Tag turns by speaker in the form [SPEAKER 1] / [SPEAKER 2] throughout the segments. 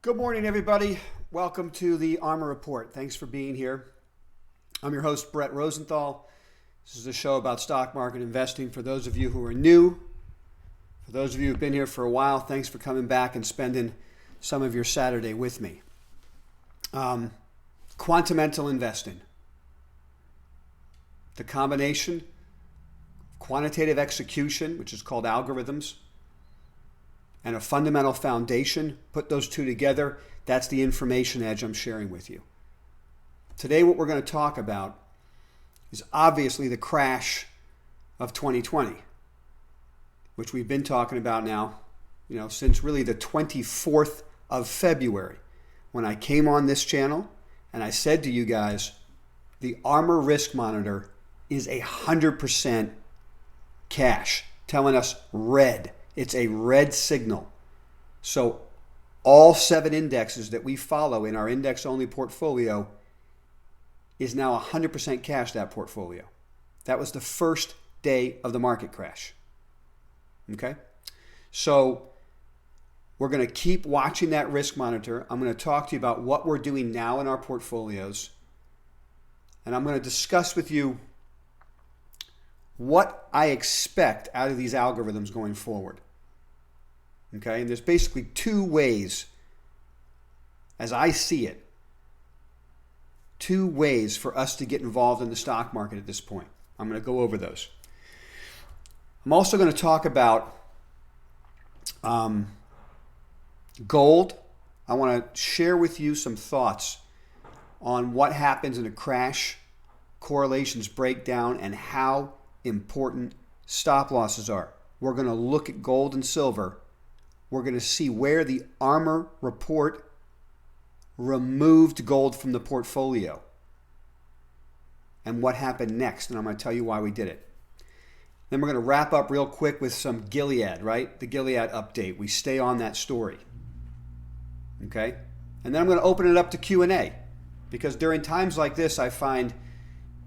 [SPEAKER 1] Good morning, everybody. Welcome to the ARMR Report. Thanks for being here. I'm your host, Brett Rosenthal. This is a show about stock market investing for those of you who are new. For those of you who've been here for a while, thanks for coming back and spending some of your Saturday with me. Quantamental investing. The combination of quantitative execution, which is called algorithms, and a fundamental foundation, put those two together, that's the information edge I'm sharing with you. Today, what we're going to talk about is obviously the crash of 2020, which we've been talking about now, since really the 24th of February, when I came on this channel and I said to you guys, the ARMR Risk Monitor is 100% cash, telling us red. It's a red signal. So all 7 indexes that we follow in our index-only portfolio is now 100% cash, that portfolio. That was the first day of the market crash. Okay? So we're going to keep watching that risk monitor. I'm going to talk to you about what we're doing now in our portfolios. And I'm going to discuss with you what I expect out of these algorithms going forward. Okay, and there's basically 2 ways, as I see it, 2 ways for us to get involved in the stock market at this point. I'm going to go over those. I'm also going to talk about gold. I want to share with you some thoughts on what happens in a crash, correlations breakdown, and how important stop losses are. We're going to look at gold and silver. We're going to see where the ARMR report removed gold from the portfolio and what happened next. And I'm going to tell you why we did it. Then we're going to wrap up real quick with some Gilead, right? The Gilead update. We stay on that story. Okay? And then I'm going to open it up to Q&A, because during times like this, I find,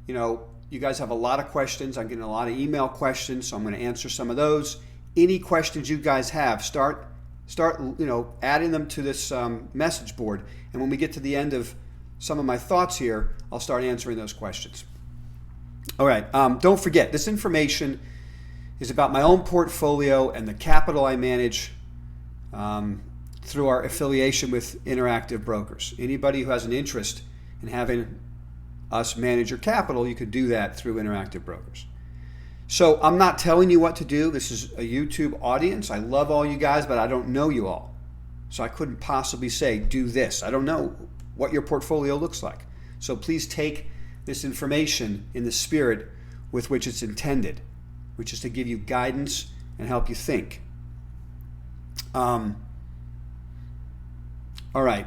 [SPEAKER 1] you guys have a lot of questions. I'm getting a lot of email questions, so I'm going to answer some of those. Any questions you guys have, start adding them to this message board. And when we get to the end of some of my thoughts here, I'll start answering those questions. All right. Don't forget, this information is about my own portfolio and the capital I manage through our affiliation with Interactive Brokers. Anybody who has an interest in having us manage your capital, you could do that through Interactive Brokers. So I'm not telling you what to do. This is a YouTube audience. I love all you guys, but I don't know you all. So I couldn't possibly say, do this. I don't know what your portfolio looks like. So please take this information in the spirit with which it's intended, which is to give you guidance and help you think. All right.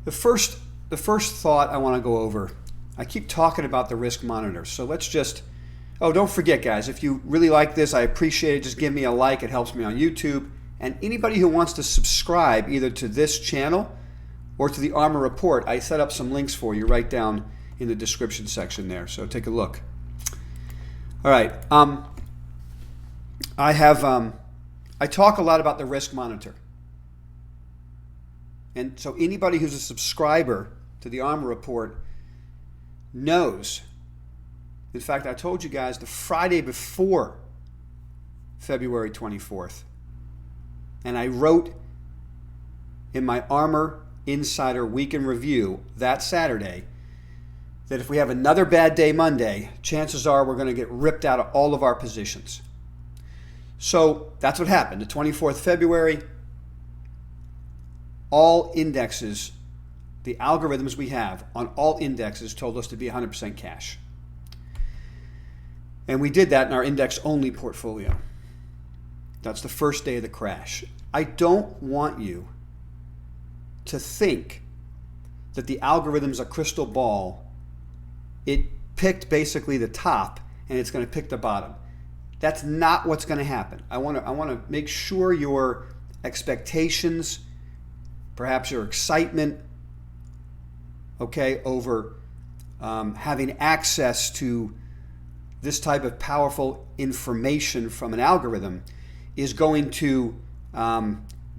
[SPEAKER 1] The first thought I want to go over, I keep talking about the risk monitor. So let's just... Oh, don't forget, guys, if you really like this, I appreciate it. Just give me a like. It helps me on YouTube. And anybody who wants to subscribe either to this channel or to the ARMR Report, I set up some links for you right down in the description section there. So take a look. All right. I talk a lot about the risk monitor. And so anybody who's a subscriber to the ARMR Report knows. In fact, I told you guys the Friday before February 24th, and I wrote in my ARMR Insider Week in Review that Saturday that if we have another bad day Monday, chances are we're going to get ripped out of all of our positions. So that's what happened. The 24th February, all indexes, the algorithms we have on all indexes told us to be 100% cash. And we did that in our index-only portfolio. That's the first day of the crash. I don't want you to think that the algorithm's a crystal ball. It picked basically the top, and it's going to pick the bottom. That's not what's going to happen. I want to make sure your expectations, perhaps your excitement, over having access to this type of powerful information from an algorithm is going to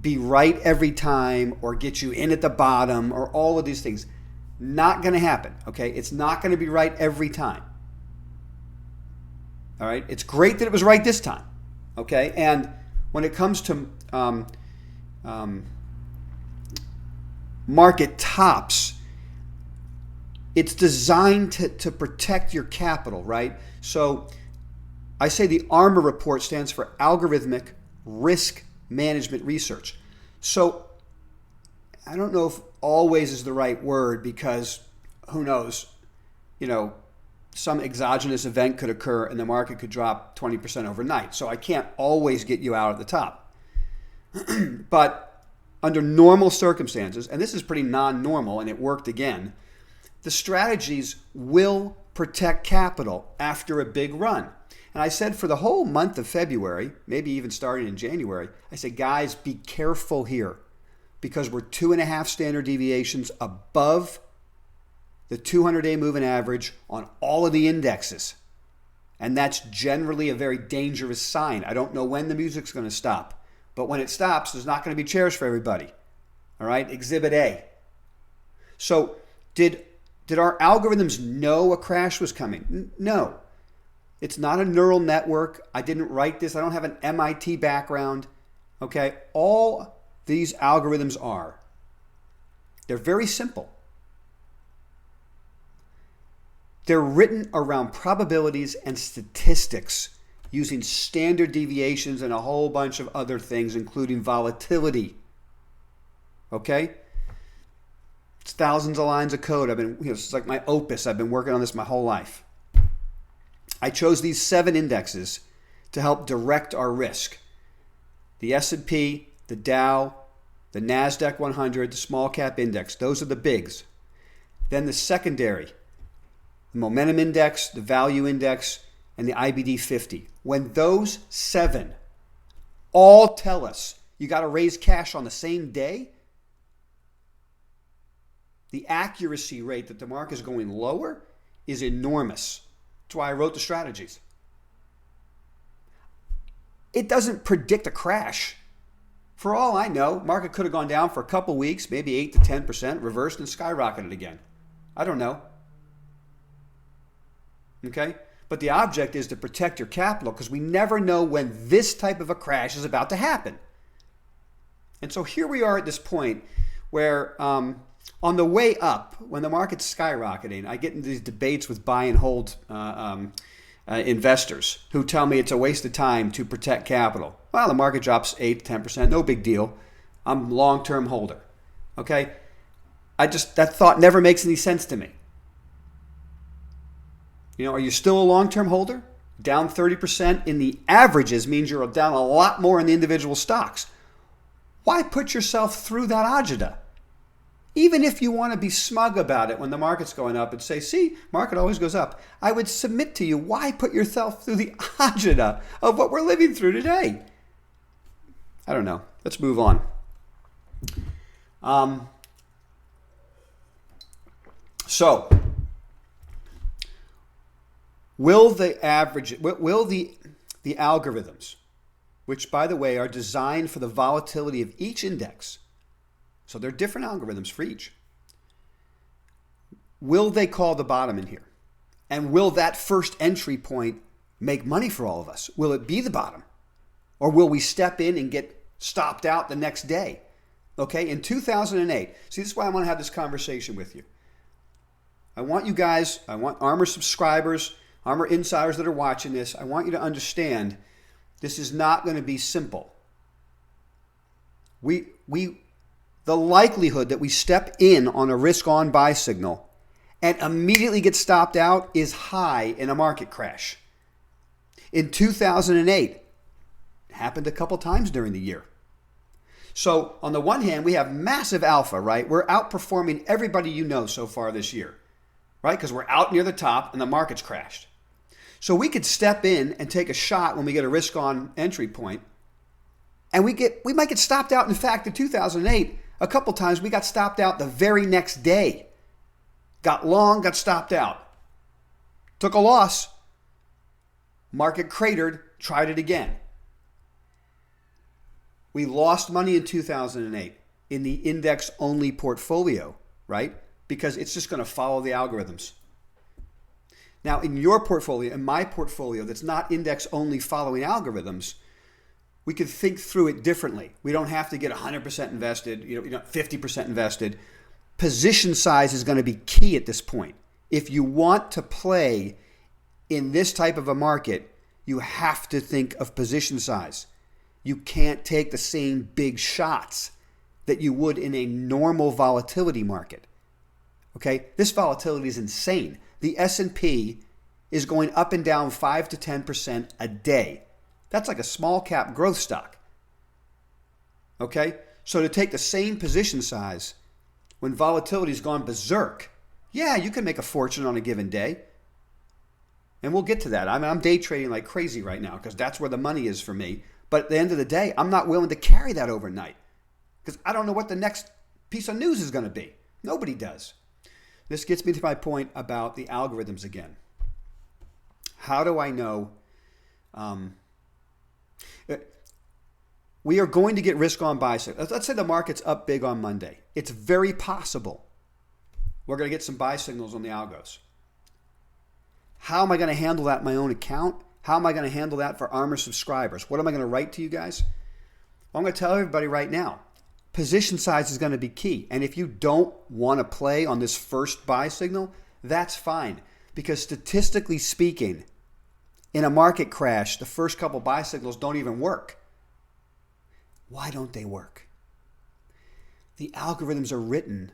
[SPEAKER 1] be right every time or get you in at the bottom or all of these things. Not going to happen, okay? It's not going to be right every time. All right? It's great that it was right this time, okay? And when it comes to market tops, it's designed to protect your capital, right? So I say the ARMR report stands for Algorithmic Risk Management Research. So I don't know if always is the right word, because who knows, some exogenous event could occur and the market could drop 20% overnight. So I can't always get you out at the top. But under normal circumstances, and this is pretty non-normal and it worked again, the strategies will protect capital after a big run. And I said for the whole month of February, maybe even starting in January, I said, guys, be careful here, because we're 2.5 standard deviations above the 200-day moving average on all of the indexes. And that's generally a very dangerous sign. I don't know when the music's going to stop, but when it stops, there's not going to be chairs for everybody. All right, Exhibit A. So did our algorithms know a crash was coming? No. It's not a neural network. I didn't write this. I don't have an MIT background. Okay, all these algorithms they're very simple. They're written around probabilities and statistics using standard deviations and a whole bunch of other things, including volatility. Okay? It's thousands of lines of code. It's like my opus. I've been working on this my whole life. I chose these 7 indexes to help direct our risk. The S&P, the Dow, the NASDAQ 100, the small cap index. Those are the bigs. Then the secondary, the momentum index, the value index, and the IBD 50. When those 7 all tell us you got to raise cash on the same day, the accuracy rate that the market is going lower is enormous. That's why I wrote the strategies. It doesn't predict a crash. For all I know, market could have gone down for a couple weeks, maybe 8 to 10%, reversed and skyrocketed again. I don't know. Okay? But the object is to protect your capital, because we never know when this type of a crash is about to happen. And so here we are at this point where on the way up, when the market's skyrocketing, I get into these debates with buy and hold investors who tell me it's a waste of time to protect capital. Well, the market drops 8 to 10%, no big deal. I'm a long-term holder. Okay? That thought never makes any sense to me. Are you still a long-term holder? Down 30% in the averages means you're down a lot more in the individual stocks. Why put yourself through that agita? Even if you want to be smug about it when the market's going up and say, see, market always goes up, I would submit to you, why put yourself through the agita of what we're living through today? I don't know. Let's move on. So, will the algorithms, which by the way are designed for the volatility of each index, so they're different algorithms for each, will they call the bottom in here? And will that first entry point make money for all of us? Will it be the bottom? Or will we step in and get stopped out the next day? Okay, in 2008, see, this is why I want to have this conversation with you. I want you guys, I want ARMR subscribers, ARMR insiders that are watching this, I want you to understand this is not going to be simple. The likelihood that we step in on a risk-on buy signal and immediately get stopped out is high in a market crash. In 2008, it happened a couple times during the year. So on the one hand, we have massive alpha, right? We're outperforming everybody you know so far this year, right? Because we're out near the top and the market's crashed. So we could step in and take a shot when we get a risk-on entry point, and we might get stopped out. In fact, in 2008, a couple times we got stopped out the very next day. Got long, got stopped out. Took a loss. Market cratered, tried it again. We lost money in 2008 in the index-only portfolio, right? Because it's just going to follow the algorithms. Now, in your portfolio, in my portfolio that's not index-only following algorithms, we could think through it differently. We don't have to get 100% invested, 50% invested. Position size is going to be key at this point. If you want to play in this type of a market, you have to think of position size. You can't take the same big shots that you would in a normal volatility market. Okay? This volatility is insane. The S&P is going up and down 5 to 10% a day. That's like a small cap growth stock. Okay? So to take the same position size when volatility's gone berserk, yeah, you can make a fortune on a given day. And we'll get to that. I'm day trading like crazy right now because that's where the money is for me. But at the end of the day, I'm not willing to carry that overnight because I don't know what the next piece of news is going to be. Nobody does. This gets me to my point about the algorithms again. How do I know? We are going to get risk on buy signals. Let's say the market's up big on Monday. It's very possible we're going to get some buy signals on the algos. How am I going to handle that in my own account? How am I going to handle that for ARMR subscribers? What am I going to write to you guys? Well, I'm going to tell everybody right now. Position size is going to be key. And if you don't want to play on this first buy signal, that's fine. Because statistically speaking, in a market crash, the first couple buy signals don't even work. Why don't they work? The algorithms are written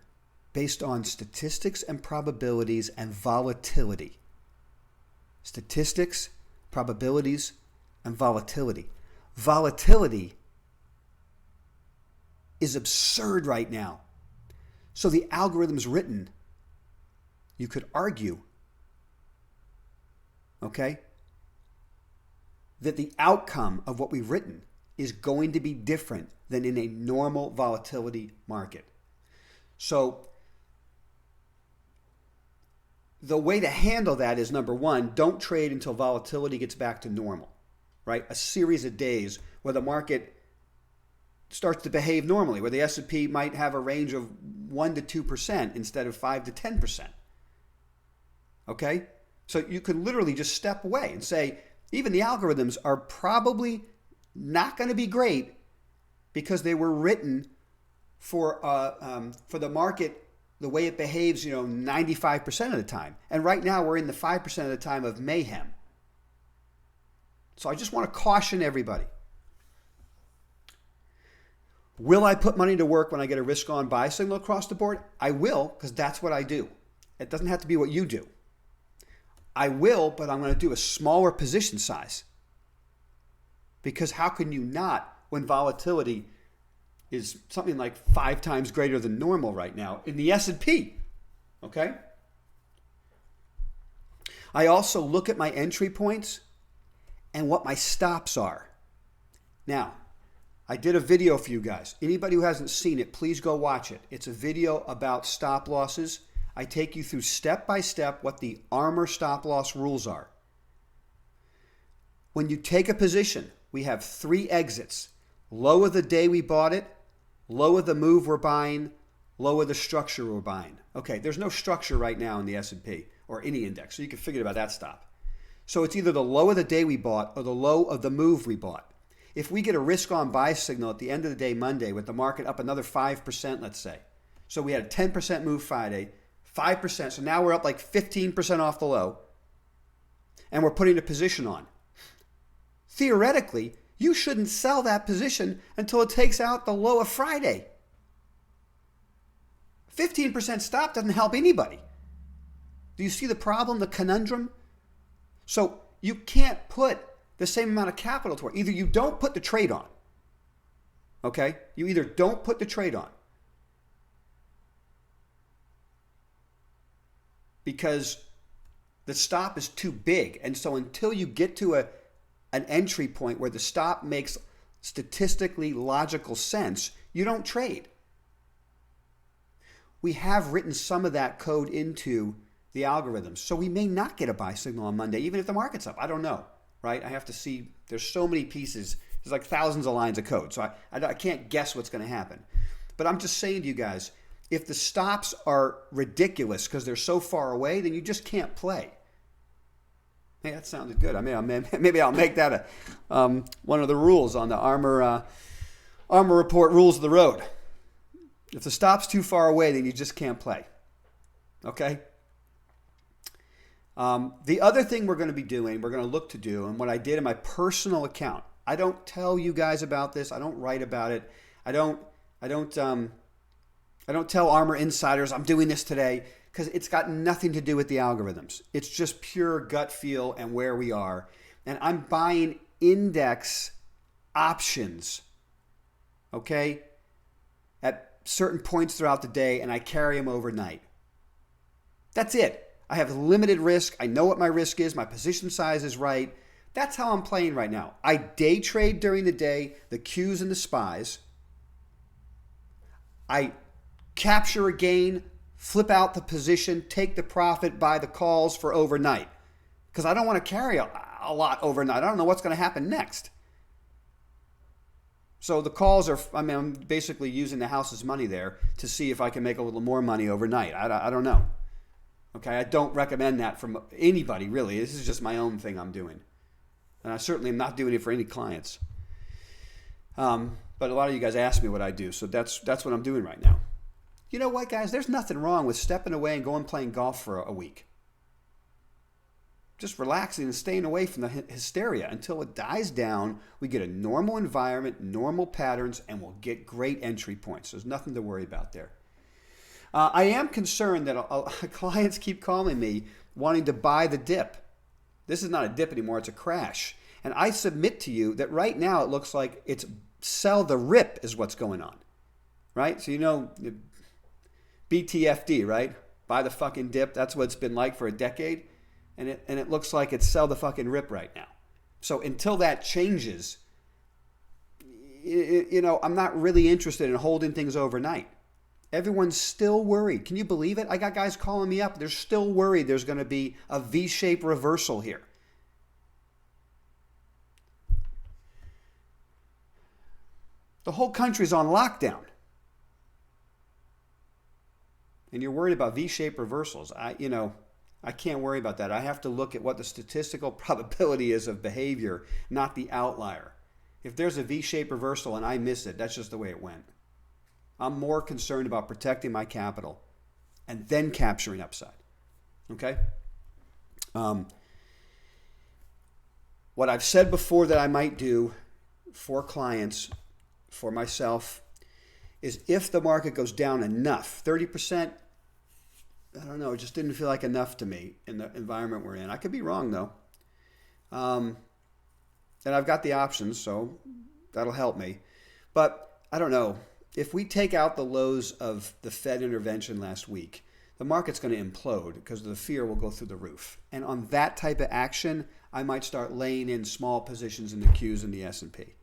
[SPEAKER 1] based on statistics and probabilities and volatility. Statistics, probabilities, and volatility. Volatility is absurd right now. So the algorithm's written, you could argue, okay, that the outcome of what we've written is going to be different than in a normal volatility market. So the way to handle that is, number one, don't trade until volatility gets back to normal, right? A series of days where the market starts to behave normally, where the S&P might have a range of 1 to 2% instead of 5 to 10%. Okay? So you could literally just step away and say, even the algorithms are probably not going to be great because they were written for the market the way it behaves, 95% of the time. And right now we're in the 5% of the time of mayhem. So I just want to caution everybody. Will I put money to work when I get a risk on buy signal across the board? I will, because that's what I do. It doesn't have to be what you do. I will, but I'm going to do a smaller position size. Because how can you not when volatility is something like 5 times greater than normal right now in the S&P? Okay? I also look at my entry points and what my stops are. Now, I did a video for you guys. Anybody who hasn't seen it, please go watch it. It's a video about stop losses. I take you through step by step what the ARMR stop loss rules are. When you take a position, we have 3 exits. Low of the day we bought it, low of the move we're buying, low of the structure we're buying. Okay, there's no structure right now in the S&P or any index, so you can forget about that stop. So it's either the low of the day we bought or the low of the move we bought. If we get a risk on buy signal at the end of the day Monday with the market up another 5%, let's say. So we had a 10% move Friday, 5%. So now we're up like 15% off the low. And we're putting a position on. Theoretically, you shouldn't sell that position until it takes out the low of Friday. 15% stop doesn't help anybody. Do you see the problem, the conundrum? So you can't put the same amount of capital to work. Either you don't put the trade on. Okay? You either don't put the trade on. Because the stop is too big. And so until you get to an entry point where the stop makes statistically logical sense, you don't trade. We have written some of that code into the algorithms. So we may not get a buy signal on Monday, even if the market's up. I don't know, right? I have to see. There's so many pieces There's like thousands of lines of code. So I can't guess what's going to happen. But I'm just saying to you guys, if the stops are ridiculous because they're so far away, then you just can't play. Hey, that sounded good. I mean, maybe I'll make that one of the rules on the ARMR Report Rules of the Road. If the stop's too far away, then you just can't play. Okay? The other thing we're going to look to do, and what I did in my personal account, I don't tell you guys about this. I don't write about it. I don't tell ARMR insiders I'm doing this today, because it's got nothing to do with the algorithms. It's just pure gut feel and where we are. And I'm buying index options, okay, at certain points throughout the day, and I carry them overnight. That's it. I have limited risk. I know what my risk is. My position size is right. That's how I'm playing right now. I day trade during the day, the Qs and the SPYs. I capture a gain, flip out the position, take the profit, buy the calls for overnight. Because I don't want to carry a lot overnight. I don't know what's going to happen next. So the calls are, I'm basically using the house's money there to see if I can make a little more money overnight. I don't know. Okay, I don't recommend that from anybody, really. This is just my own thing I'm doing. And I certainly am not doing it for any clients. But a lot of you guys ask me what I do, so that's what I'm doing right now. You know what, guys? There's nothing wrong with stepping away and going playing golf for a week. Just relaxing and staying away from the hysteria until it dies down. We get a normal environment, normal patterns, and we'll get great entry points. There's nothing to worry about there. I am concerned that clients keep calling me wanting to buy the dip. This is not a dip anymore, it's a crash. And I submit to you that right now it looks like it's sell the rip is what's going on. Right? So you know, BTFD, right? Buy the fucking dip. That's what it's been like for a decade. And it looks like it's sell the fucking rip right now. So until that changes, I'm not really interested in holding things overnight. Everyone's still worried. Can you believe it? I got guys calling me up. They're still worried there's going to be a V-shaped reversal here. The whole country's on lockdown. And you're worried about V-shaped reversals. I can't worry about that. I have to look at what the statistical probability is of behavior, not the outlier. If there's a V-shaped reversal and I miss it, that's just the way it went. I'm more concerned about protecting my capital and then capturing upside. Okay? What I've said before that I might do for clients, for myself, is if the market goes down enough, 30%, I don't know, it just didn't feel like enough to me in the environment we're in. I could be wrong, though. And I've got the options, so that'll help me. But I don't know. If we take out the lows of the Fed intervention last week, the market's going to implode because the fear will go through the roof. And on that type of action, I might start laying in small positions in the Qs and the S&P.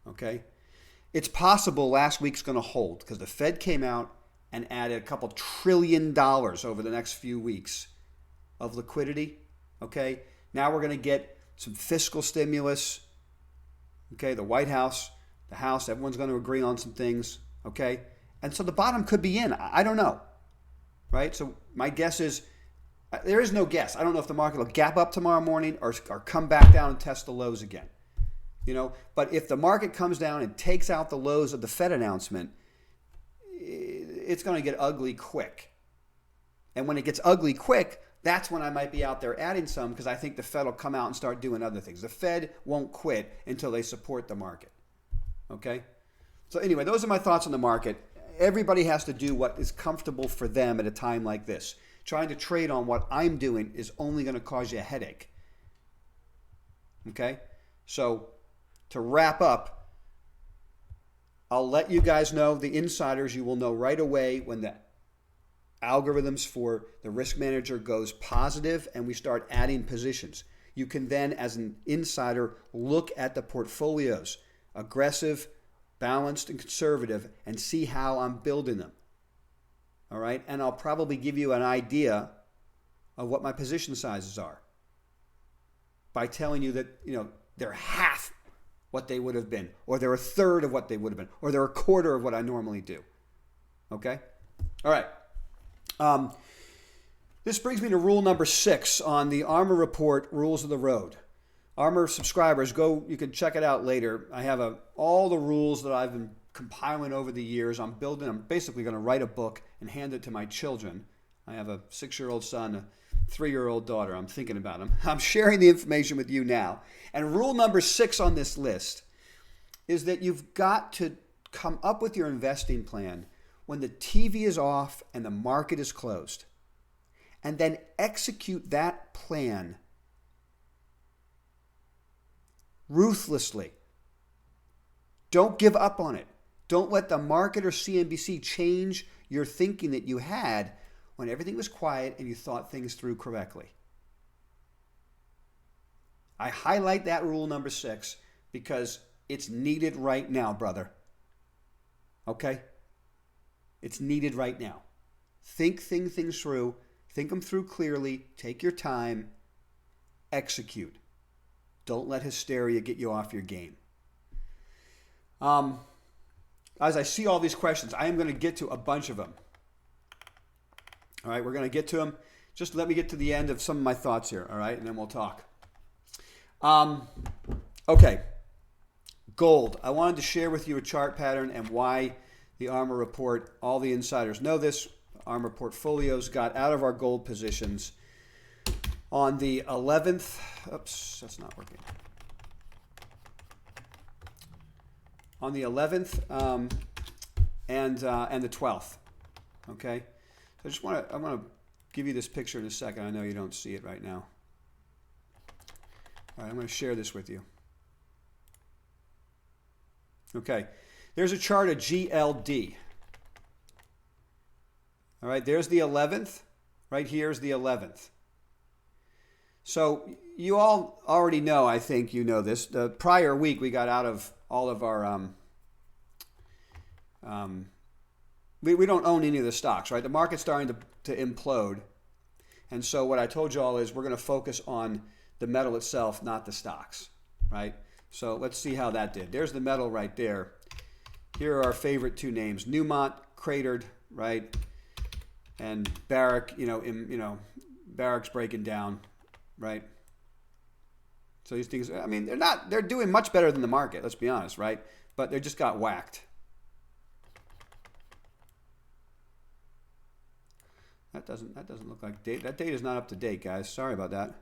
[SPEAKER 1] Okay? It's possible last week's going to hold because the Fed came out and added a couple $1 trillion over the next few weeks of liquidity. Okay? Now we're going to get some fiscal stimulus. Okay? The White House, the House, everyone's going to agree on some things, okay? And so the bottom could be in. I don't know, right? So my guess is, there is no guess. I don't know if the market will gap up tomorrow morning or come back down and test the lows again, But if the market comes down and takes out the lows of the Fed announcement, it's going to get ugly quick. And when it gets ugly quick, that's when I might be out there adding some because I think the Fed will come out and start doing other things. The Fed won't quit until they support the market. Okay? So anyway, those are my thoughts on the market. Everybody has to do what is comfortable for them at a time like this. Trying to trade on what I'm doing is only going to cause you a headache. Okay? So to wrap up, I'll let you guys know, the insiders, you will know right away when the algorithms for the risk manager goes positive and we start adding positions. You can then, as an insider, look at the portfolios, aggressive, balanced, and conservative, and see how I'm building them. All right? And I'll probably give you an idea of what my position sizes are by telling you that, they're half what they would have been, or they're a third of what they would have been, or they're a quarter of what I normally do. Okay? All right. This brings me to rule number 6 on the ARMR Report Rules of the Road. ARMR subscribers, you can check it out later. I have all the rules that I've been compiling over the years. I'm basically going to write a book and hand it to my children. I have a 6-year-old son, a 3-year-old daughter. I'm thinking about them. I'm sharing the information with you now. And rule number 6 on this list is that you've got to come up with your investing plan when the TV is off and the market is closed. And then execute that plan ruthlessly. Don't give up on it. Don't let the market or CNBC change your thinking that you had when everything was quiet and you thought things through correctly. I highlight that rule number 6 because it's needed right now, brother. Okay? It's needed right now. Think things through. Think them through clearly. Take your time. Execute. Don't let hysteria get you off your game. As I see all these questions, I am going to get to a bunch of them. All right, we're going to get to them. Just let me get to the end of some of my thoughts here, all right, and then we'll talk. Okay, gold. I wanted to share with you a chart pattern and why the ARMR Report, all the insiders know this, ARMR portfolios got out of our gold positions on the 11th. Oops, that's not working. On the 11th and the 12th. Okay, so I'm going to give you this picture in a second. I know you don't see it right now. All right, I'm going to share this with you. Okay, there's a chart of GLD. All right, there's the 11th. Right here's the 11th. So you all already know, I think you know this. The prior week we got out of all of our, we don't own any of the stocks, right? The market's starting to implode. And so what I told you all is we're going to focus on the metal itself, not the stocks, right? So let's see how that did. There's the metal right there. Here are our favorite 2 names. Newmont cratered, right? And Barrick, Barrick's breaking down, right? So these things, I mean, they're doing much better than the market, let's be honest, right? But they just got whacked. That doesn't look like date. That date is not up to date, guys. Sorry about that.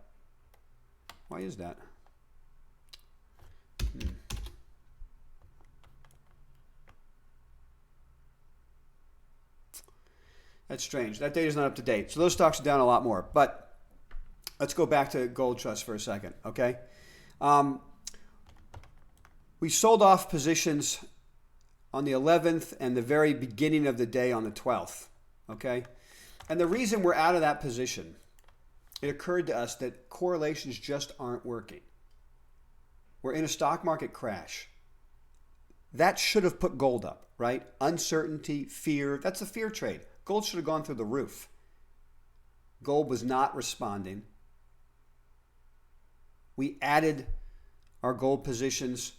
[SPEAKER 1] Why is that? That's strange. That data is not up to date. So those stocks are down a lot more. But let's go back to Gold Trust for a second, okay? We sold off positions on the 11th and the very beginning of the day on the 12th, okay? And the reason we're out of that position, it occurred to us that correlations just aren't working. We're in a stock market crash. That should have put gold up, right? Uncertainty, fear, that's a fear trade. Gold should have gone through the roof. Gold was not responding. We added our gold positions.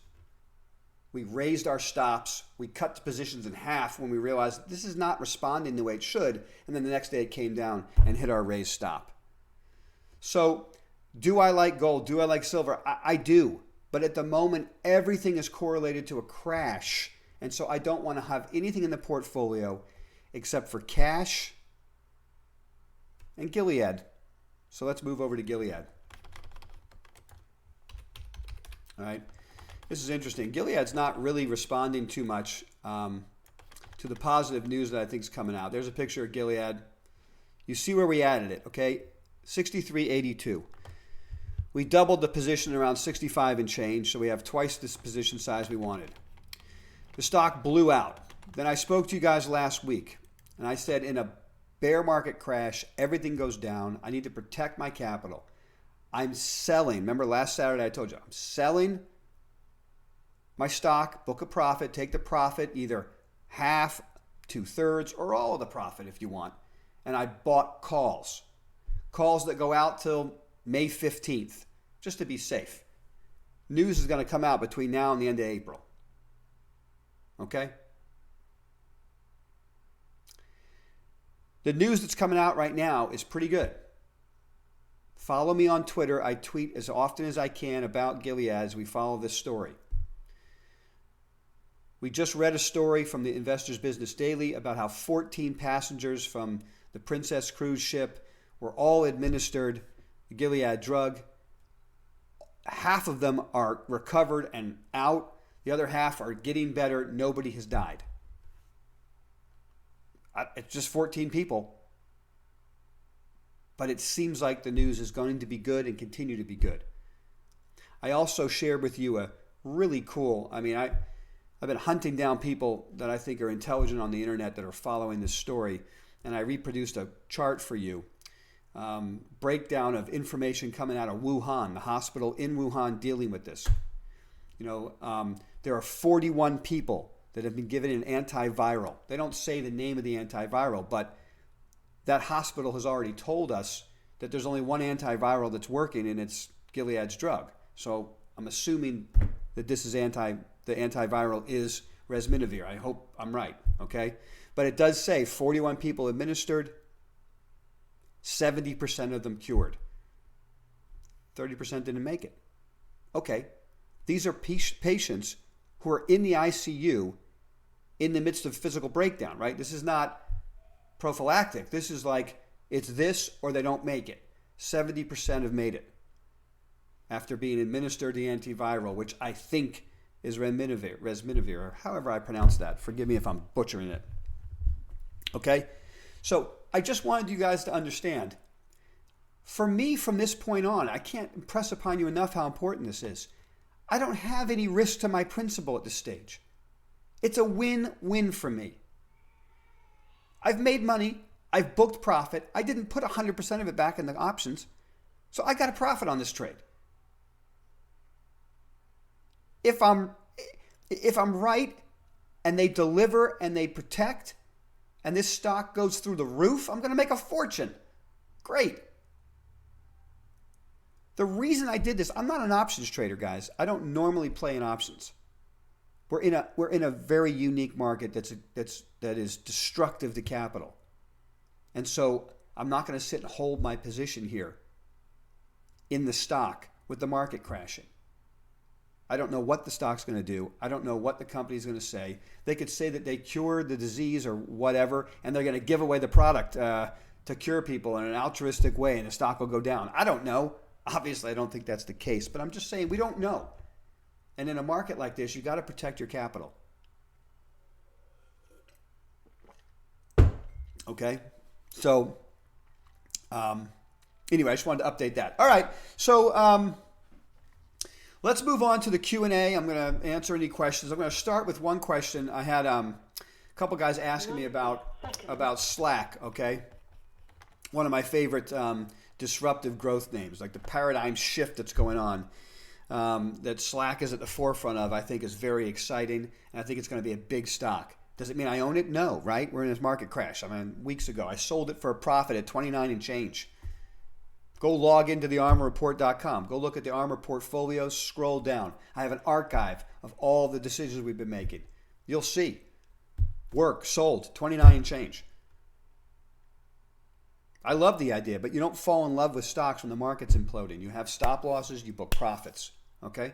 [SPEAKER 1] We raised our stops. We cut the positions in half when we realized this is not responding the way it should. And then the next day it came down and hit our raised stop. So do I like gold? Do I like silver? I do. But at the moment, everything is correlated to a crash. And so I don't want to have anything in the portfolio except for cash and Gilead. So let's move over to Gilead. All right. This is interesting. Gilead's not really responding too much to the positive news that I think is coming out. There's a picture of Gilead. You see where we added it, okay? 63.82. We doubled the position around 65 and change, so we have twice this position size we wanted. The stock blew out. Then I spoke to you guys last week, and I said in a bear market crash, everything goes down. I need to protect my capital. I'm selling. Remember last Saturday I told you, I'm selling my stock, book a profit, take the profit, either half, 2/3, or all of the profit if you want. And I bought calls. Calls that go out till May 15th, just to be safe. news is going to come out between now and the end of April. Okay? The news that's coming out right now is pretty good. Follow me on Twitter. I tweet as often as I can about Gilead as we follow this story. We just read a story from the Investors Business Daily about how 14 passengers from the Princess cruise ship were all administered the Gilead drug. Half of them are recovered and out. The other half are getting better. Nobody has died. It's just 14 people. But it seems like the news is going to be good and continue to be good. I also shared with you a really cool, I've been hunting down people that I think are intelligent on the internet that are following this story, and I reproduced a chart for you. Breakdown of information coming out of Wuhan, the hospital in Wuhan dealing with this. There are 41 people that have been given an antiviral. They don't say the name of the antiviral, but that hospital has already told us that there's only one antiviral that's working, and it's Gilead's drug. So I'm assuming that this is the antiviral is resmetirom. I hope I'm right, okay? But it does say 41 people administered, 70% of them cured. 30% didn't make it. Okay, these are patients who are in the ICU in the midst of physical breakdown, right? This is not prophylactic. This is like, it's this or they don't make it. 70% have made it after being administered the antiviral, which I think is resmetirom, or however I pronounce that. Forgive me if I'm butchering it. Okay? So I just wanted you guys to understand, for me from this point on, I can't impress upon you enough how important this is. I don't have any risk to my principal at this stage. It's a win-win for me. I've made money. I've booked profit. I didn't put 100% of it back in the options. So I got a profit on this trade. If I'm right and they deliver and they protect and this stock goes through the roof, I'm going to make a fortune. Great. The reason I did this, I'm not an options trader, guys. I don't normally play in options. We're in a very unique market that is destructive to capital. And so I'm not going to sit and hold my position here in the stock with the market crashing. I don't know what the stock's going to do. I don't know what the company's going to say. They could say that they cured the disease or whatever, and they're going to give away the product to cure people in an altruistic way, and the stock will go down. I don't know. Obviously, I don't think that's the case, but I'm just saying we don't know. And in a market like this, you got to protect your capital. Okay? So, anyway, I just wanted to update that. All right. So, let's move on to the Q&A. I'm going to answer any questions. I'm going to start with one question. I had a couple guys asking me about Slack, okay? One of my favorite disruptive growth names, like the paradigm shift that's going on. That Slack is at the forefront of, I think is very exciting, and I think it's going to be a big stock. Does it mean I own it? No, right? We're in this market crash. Weeks ago, I sold it for a profit at 29 and change. Go log into the ARMRReport.com. Go look at the ARMR portfolio, scroll down. I have an archive of all the decisions we've been making. You'll see. Work, sold, 29 and change. I love the idea, but you don't fall in love with stocks when the market's imploding. You have stop losses, you book profits, okay?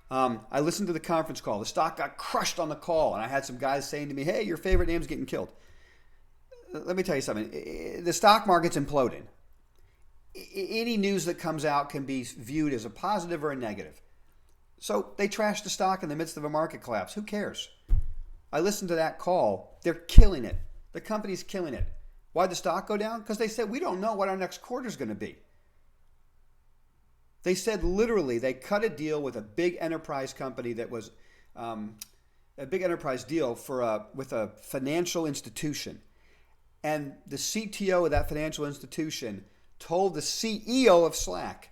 [SPEAKER 1] I listened to the conference call. The stock got crushed on the call, and I had some guys saying to me, hey, your favorite name's getting killed. Let me tell you something. The stock market's imploding. Any news that comes out can be viewed as a positive or a negative. So they trashed the stock in the midst of a market collapse. Who cares? I listened to that call. They're killing it. The company's killing it. Why'd the stock go down? Because they said, we don't know what our next quarter is going to be. They said literally they cut a deal with a big enterprise company that was a big enterprise deal with a financial institution. And the CTO of that financial institution told the CEO of Slack,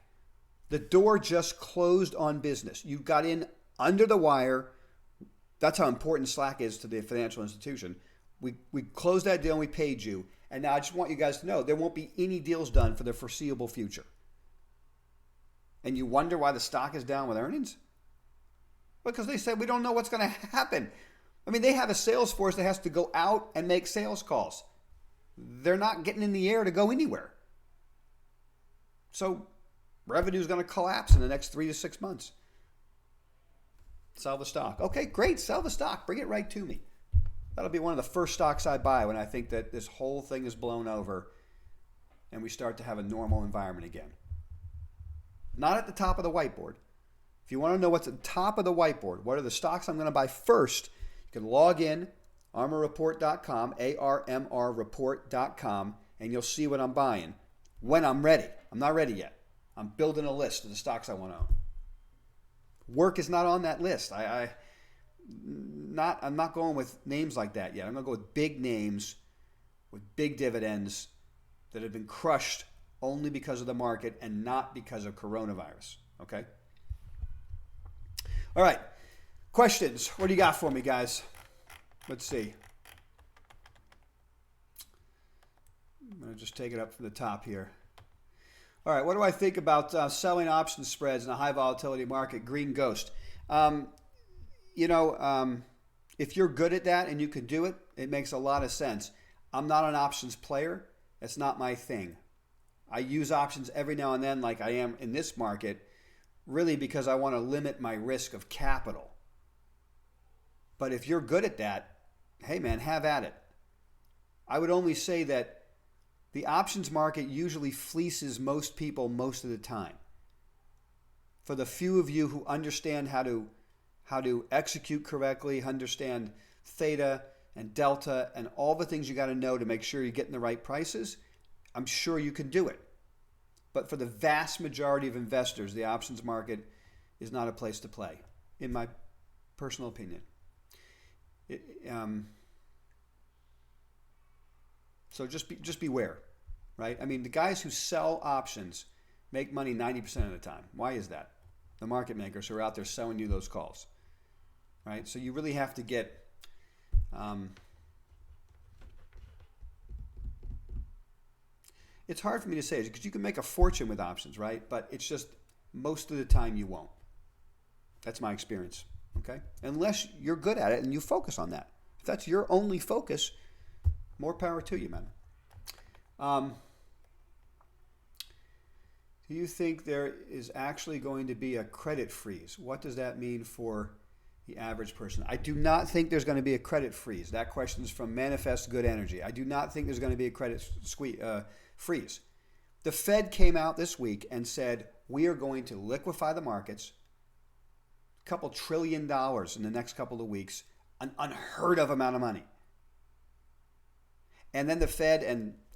[SPEAKER 1] the door just closed on business. You got in under the wire. That's how important Slack is to the financial institution. We closed that deal and we paid you. And now I just want you guys to know there won't be any deals done for the foreseeable future. and you wonder why the stock is down with earnings? Because they said we don't know what's going to happen. I mean, they have a sales force that has to go out and make sales calls. They're not getting in the air to go anywhere. So revenue is going to collapse in the next 3 to 6 months. Sell the stock. Okay, great. Sell the stock. Bring it right to me. That'll be one of the first stocks I buy when I think that this whole thing is blown over and we start to have a normal environment again. Not at the top of the whiteboard. If you want to know what's at the top of the whiteboard, what are the stocks I'm going to buy first, you can log in, armorreport.com, ARMR and you'll see what I'm buying when I'm ready. I'm not ready yet. I'm building a list of the stocks I want to own. Work is not on that list. I'm not going with names like that yet. I'm going to go with big names with big dividends that have been crushed only because of the market and not because of coronavirus. Okay? All right. Questions. What do you got for me, guys? Let's see. I'm going to just take it up from the top here. All right. What do I think about selling option spreads in a high volatility market? Green ghost. If you're good at that and you can do it, it makes a lot of sense. I'm not an options player. It's not my thing. I use options every now and then like I am in this market, really because I want to limit my risk of capital. But if you're good at that, hey man, have at it. I would only say that the options market usually fleeces most people most of the time. For the few of you who understand how to execute correctly, understand theta and delta and all the things you got to know to make sure you're getting the right prices, I'm sure you can do it. But for the vast majority of investors, the options market is not a place to play, in my personal opinion. So just beware, right? I mean, the guys who sell options make money 90% of the time. Why is that? The market makers who are out there selling you those calls, right? So you really have to get it's hard for me to say because you can make a fortune with options, right? But it's just most of the time you won't. That's my experience, okay? Unless you're good at it and you focus on that. If that's your only focus, more power to you, man. Do you think there is actually going to be a credit freeze? What does that mean for the average person? I do not think there's going to be a credit freeze. That question is from Manifest Good Energy. I do not think there's going to be a credit freeze. The Fed came out this week and said, we are going to liquefy the markets, a couple $1 trillion in the next couple of weeks, an unheard of amount of money. And then the Fed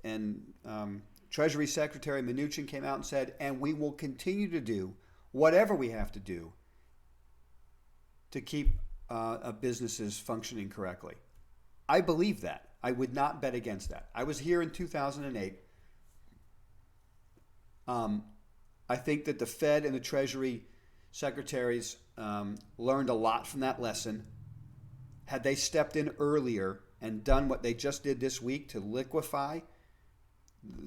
[SPEAKER 1] and Treasury Secretary Mnuchin came out and said, and we will continue to do whatever we have to do to keep businesses functioning correctly. I believe that. I would not bet against that. I was here in 2008. I think that the Fed and the Treasury secretaries learned a lot from that lesson. Had they stepped in earlier and done what they just did this week to liquefy,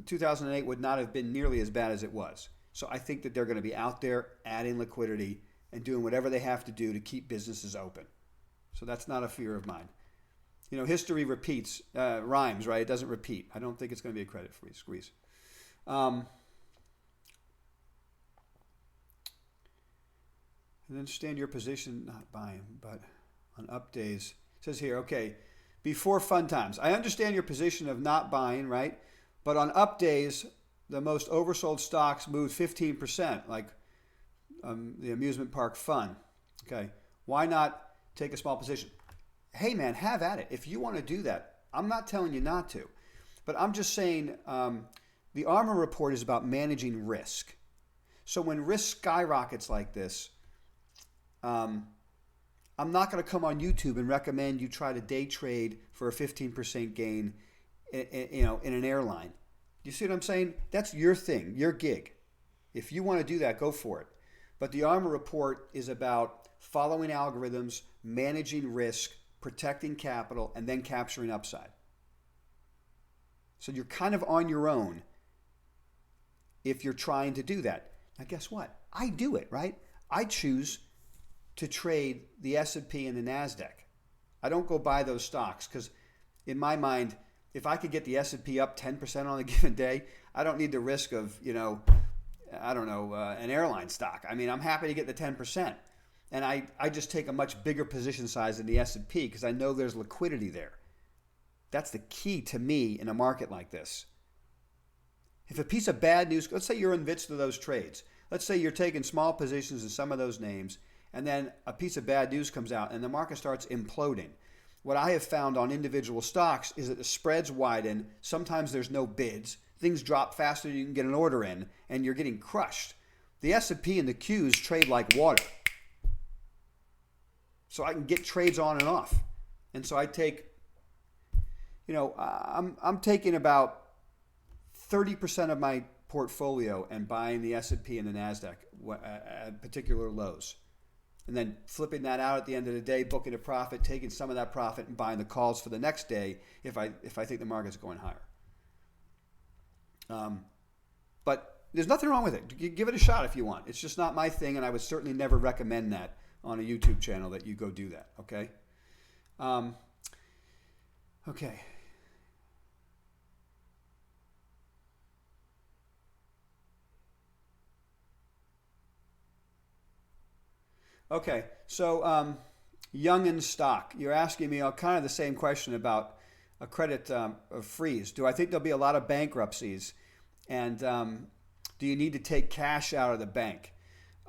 [SPEAKER 1] 2008 would not have been nearly as bad as it was. So I think that they're going to be out there adding liquidity and doing whatever they have to do to keep businesses open. So that's not a fear of mine. You know, history repeats, rhymes, right? It doesn't repeat. I don't think it's going to be a credit squeeze. I understand your position, not buying, but on up days. It says here, okay, before fun times. I understand your position of not buying, right? But on up days, the most oversold stocks moved 15%, like the amusement park fund. Okay, why not take a small position? Hey man, have at it. If you want to do that, I'm not telling you not to. But I'm just saying the ARMR report is about managing risk. So when risk skyrockets like this, I'm not going to come on YouTube and recommend you try to day trade for a 15% gain, in an airline. You see what I'm saying? That's your thing, your gig. If you want to do that, go for it. But the ARMR report is about following algorithms, managing risk, protecting capital, and then capturing upside. So you're kind of on your own if you're trying to do that. Now, guess what? I do it, right? I choose to trade the S&P and the NASDAQ. I don't go buy those stocks because in my mind, if I could get the S&P up 10% on a given day, I don't need the risk of, an airline stock. I mean, I'm happy to get the 10%. And I just take a much bigger position size in the S&P because I know there's liquidity there. That's the key to me in a market like this. If a piece of bad news, let's say you're in the midst of those trades. Let's say you're taking small positions in some of those names, and then a piece of bad news comes out and the market starts imploding. What I have found on individual stocks is that the spreads widen. Sometimes there's no bids. Things drop faster than you can get an order in, and you're getting crushed. The S&P and the Qs trade like water. So I can get trades on and off. And so I take, I'm taking about 30% of my portfolio and buying the S&P and the NASDAQ at particular lows. And then flipping that out at the end of the day, booking a profit, taking some of that profit and buying the calls for the next day if I think the market's going higher. But there's nothing wrong with it. Give it a shot if you want. It's just not my thing, and I would certainly never recommend that on a YouTube channel that you go do that, okay? Okay. Okay, so Young in stock. You're asking me kind of the same question about a credit freeze. Do I think there'll be a lot of bankruptcies? And do you need to take cash out of the bank?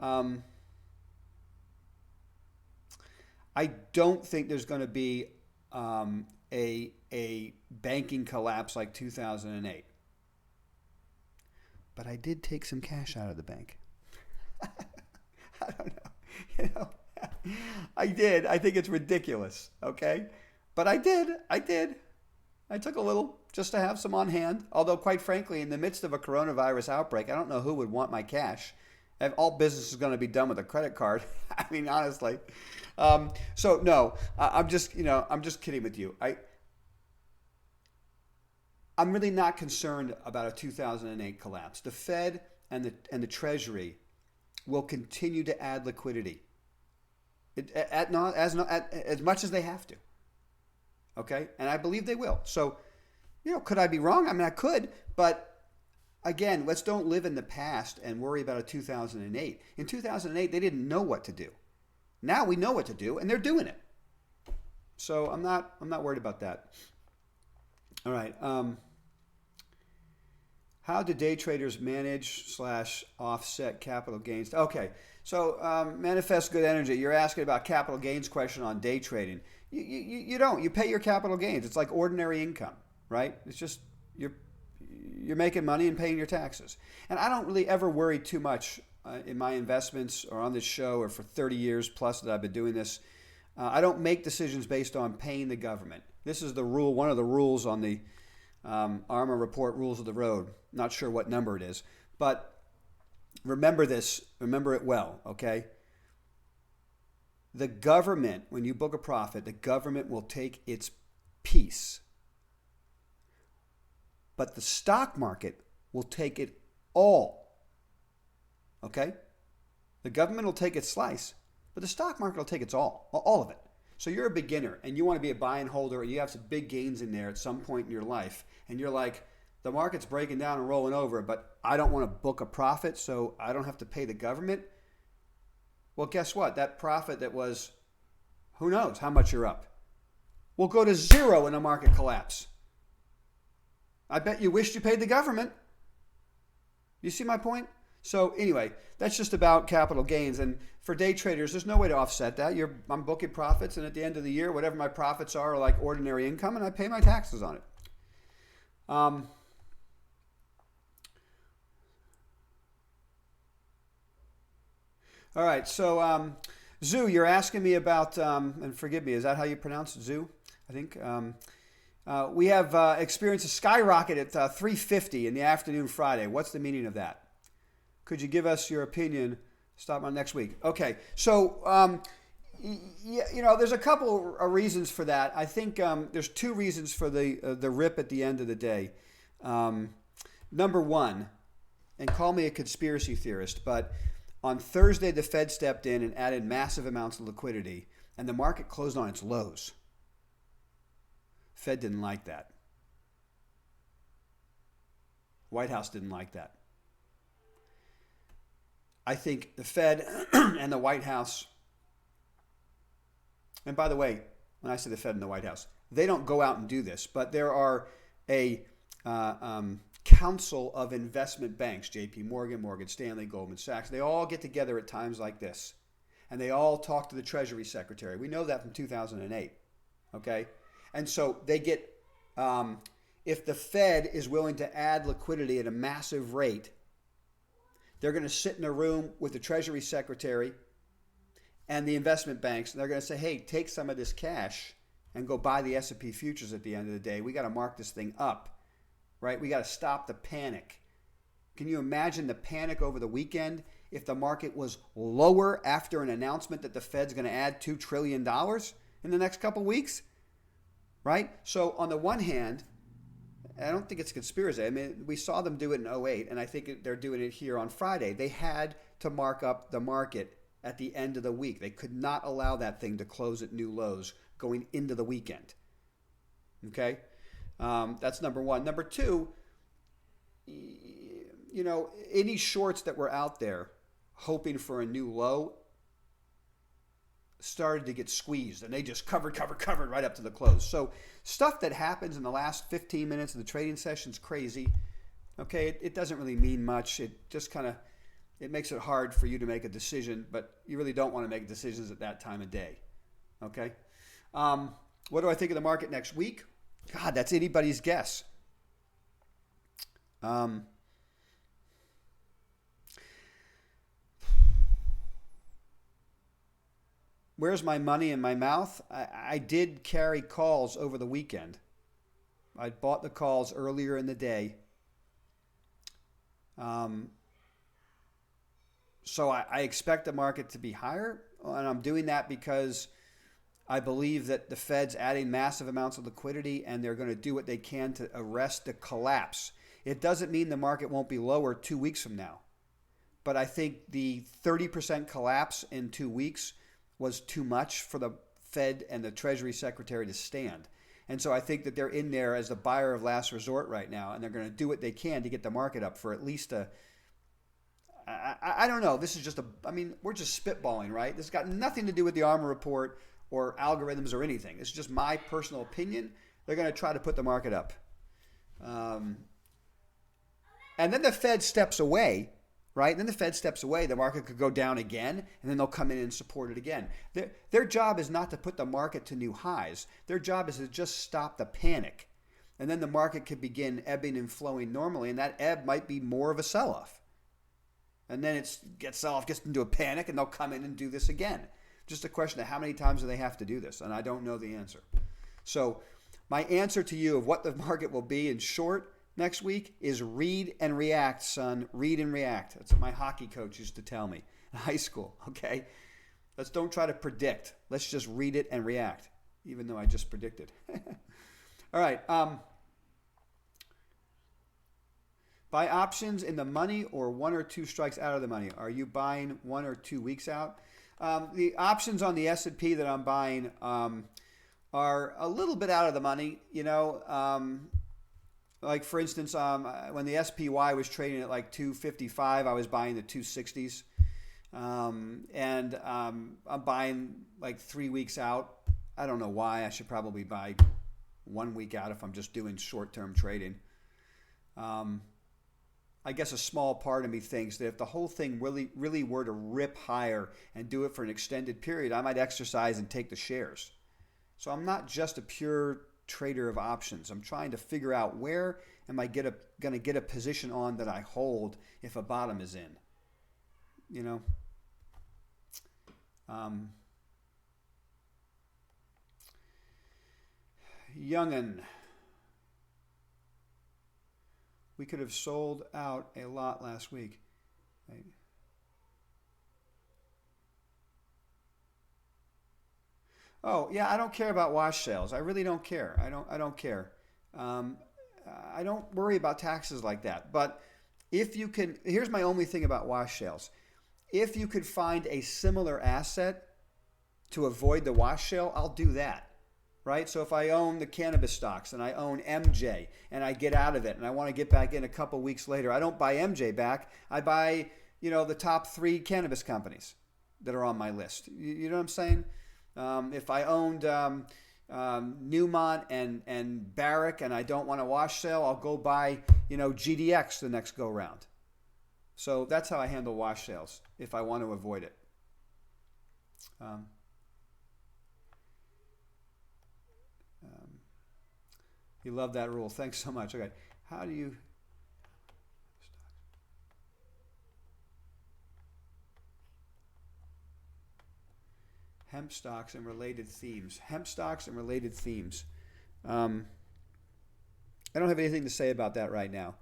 [SPEAKER 1] I don't think there's going to be a banking collapse like 2008. But I did take some cash out of the bank. I don't know. I did. I think it's ridiculous. Okay. But I did. I took a little just to have some on hand. Although, quite frankly, in the midst of a coronavirus outbreak, I don't know who would want my cash. All business is going to be done with a credit card. I mean, honestly. So no, I'm just kidding with you. I'm really not concerned about a 2008 collapse. The Fed and the Treasury will continue to add liquidity as much as they have to. Okay? And I believe they will. So, could I be wrong? I mean, I could, but again, let's don't live in the past and worry about a 2008. In 2008, they didn't know what to do. Now we know what to do, and they're doing it. So I'm not worried about that. All right. How do day traders manage / offset capital gains? Okay, so manifest good energy. You're asking about capital gains question on day trading. You don't. You pay your capital gains. It's like ordinary income, right? It's just you're making money and paying your taxes. And I don't really ever worry too much in my investments or on this show or for 30 years plus that I've been doing this. I don't make decisions based on paying the government. This is the rule, one of the rules on the ARMR Report Rules of the Road. Not sure what number it is, but remember this. Remember it well, okay? The government, when you book a profit, the government will take its piece. But the stock market will take it all. Okay? The government will take its slice, but the stock market will take its all of it. So you're a beginner and you want to be a buy and holder and you have some big gains in there at some point in your life. And you're like, the market's breaking down and rolling over, but I don't want to book a profit so I don't have to pay the government. Well, guess what? That profit that was, who knows how much you're up, will go to zero in a market collapse. I bet you wished you paid the government. You see my point? So anyway, that's just about capital gains. And for day traders, there's no way to offset that. I'm booking profits, and at the end of the year, whatever my profits are like ordinary income, and I pay my taxes on it. All right, so Zoo, you're asking me about, and forgive me, is that how you pronounce it, Zoo? I think. We have experienced a skyrocket at 3:50 in the afternoon Friday. What's the meaning of that? Could you give us your opinion? Stop on next week. Okay, so there's a couple of reasons for that. I think there's two reasons for the rip at the end of the day. Number one, and call me a conspiracy theorist, but on Thursday, the Fed stepped in and added massive amounts of liquidity, and the market closed on its lows. Fed didn't like that. White House didn't like that. I think the Fed and the White House, and by the way, when I say the Fed and the White House, they don't go out and do this, but there are a council of investment banks, JP Morgan, Morgan Stanley, Goldman Sachs. They all get together at times like this, and they all talk to the Treasury Secretary. We know that from 2008, okay? And so they get, if the Fed is willing to add liquidity at a massive rate, they're going to sit in a room with the Treasury Secretary and the investment banks, and they're going to say, hey, take some of this cash and go buy the S&P futures at the end of the day. We got to mark this thing up, right? We got to stop the panic. Can you imagine the panic over the weekend if the market was lower after an announcement that the Fed's going to add $2 trillion in the next couple weeks, right? So on the one hand, I don't think it's a conspiracy. I mean, we saw them do it in 2008, and I think they're doing it here on Friday. They had to mark up the market at the end of the week. They could not allow that thing to close at new lows going into the weekend. Okay? That's number one. Number two, you know, any shorts that were out there hoping for a new low started to get squeezed, and they just covered right up to the close. So stuff that happens in the last 15 minutes of the trading session is crazy. Okay, it doesn't really mean much. It just kind of, it makes it hard for you to make a decision, but you really don't want to make decisions at that time of day. Okay, what do I think of the market next week? God, that's anybody's guess. Where's my money in my mouth? I did carry calls over the weekend. I bought the calls earlier in the day. So I expect the market to be higher, and I'm doing that because I believe that the Fed's adding massive amounts of liquidity, and they're going to do what they can to arrest the collapse. It doesn't mean the market won't be lower 2 weeks from now. But I think the 30% collapse in 2 weeks was too much for the Fed and the Treasury Secretary to stand. And so I think that they're in there as the buyer of last resort right now, and they're going to do what they can to get the market up for at least I don't know. This is just we're just spitballing, right? This has got nothing to do with the ARMR report or algorithms or anything. It's just my personal opinion. They're going to try to put the market up. And then the Fed steps away, right? Then the Fed steps away. The market could go down again, and then they'll come in and support it again. Their job is not to put the market to new highs. Their job is to just stop the panic. And then the market could begin ebbing and flowing normally, and that ebb might be more of a sell-off. And then sell-off gets into a panic, and they'll come in and do this again. Just a question of how many times do they have to do this, and I don't know the answer. So my answer to you of what the market will be in short next week is read and react, son. Read and react. That's what my hockey coach used to tell me in high school, okay? Don't try to predict. Let's just read it and react, even though I just predicted. All right. Buy options in the money or 1 or 2 strikes out of the money. Are you buying 1 or 2 weeks out? The options on the S&P that I'm buying are a little bit out of the money. You know, like for instance, when the SPY was trading at like 255, I was buying the 260s. And I'm buying like 3 weeks out. I don't know why. I should probably buy 1 week out if I'm just doing short-term trading. I guess a small part of me thinks that if the whole thing really were to rip higher and do it for an extended period, I might exercise and take the shares. So I'm not just a pure trader of options. I'm trying to figure out where am I going to get a position on that I hold if a bottom is in. You know? Young'un. We could have sold out a lot last week. Right. Oh, yeah, I don't care about wash sales. I really don't care. I don't care. I don't worry about taxes like that. But If you can, here's my only thing about wash sales. If you could find a similar asset to avoid the wash sale, I'll do that, right? So if I own the cannabis stocks and I own MJ and I get out of it and I want to get back in a couple weeks later, I don't buy MJ back. I buy, the top 3 cannabis companies that are on my list. You know what I'm saying? If I owned Newmont and Barrick and I don't want a wash sale, I'll go buy, GDX the next go round. So that's how I handle wash sales if I want to avoid it. You love that rule. Thanks so much. Okay. How do you... Hemp stocks and related themes. Hemp stocks and related themes. I don't have anything to say about that right now.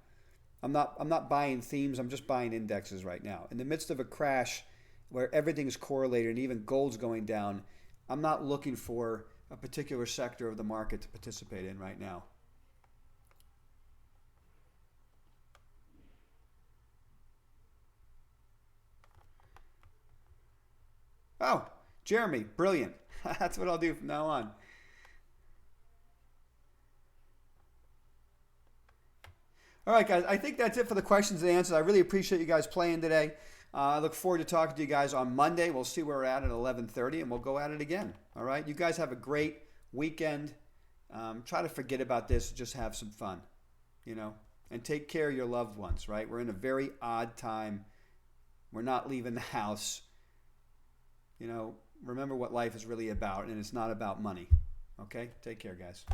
[SPEAKER 1] I'm not buying themes. I'm just buying indexes right now. In the midst of a crash where everything's correlated and even gold's going down, I'm not looking for a particular sector of the market to participate in right now. Oh, Jeremy, brilliant. That's what I'll do from now on. All right, guys, I think that's it for the questions and answers. I really appreciate you guys playing today. I look forward to talking to you guys on Monday. We'll see where we're at 11:30, and we'll go at it again. All right? You guys have a great weekend. Try to forget about this. Just have some fun, and take care of your loved ones, right? We're in a very odd time. We're not leaving the house. Remember what life is really about, and it's not about money. Okay? Take care, guys.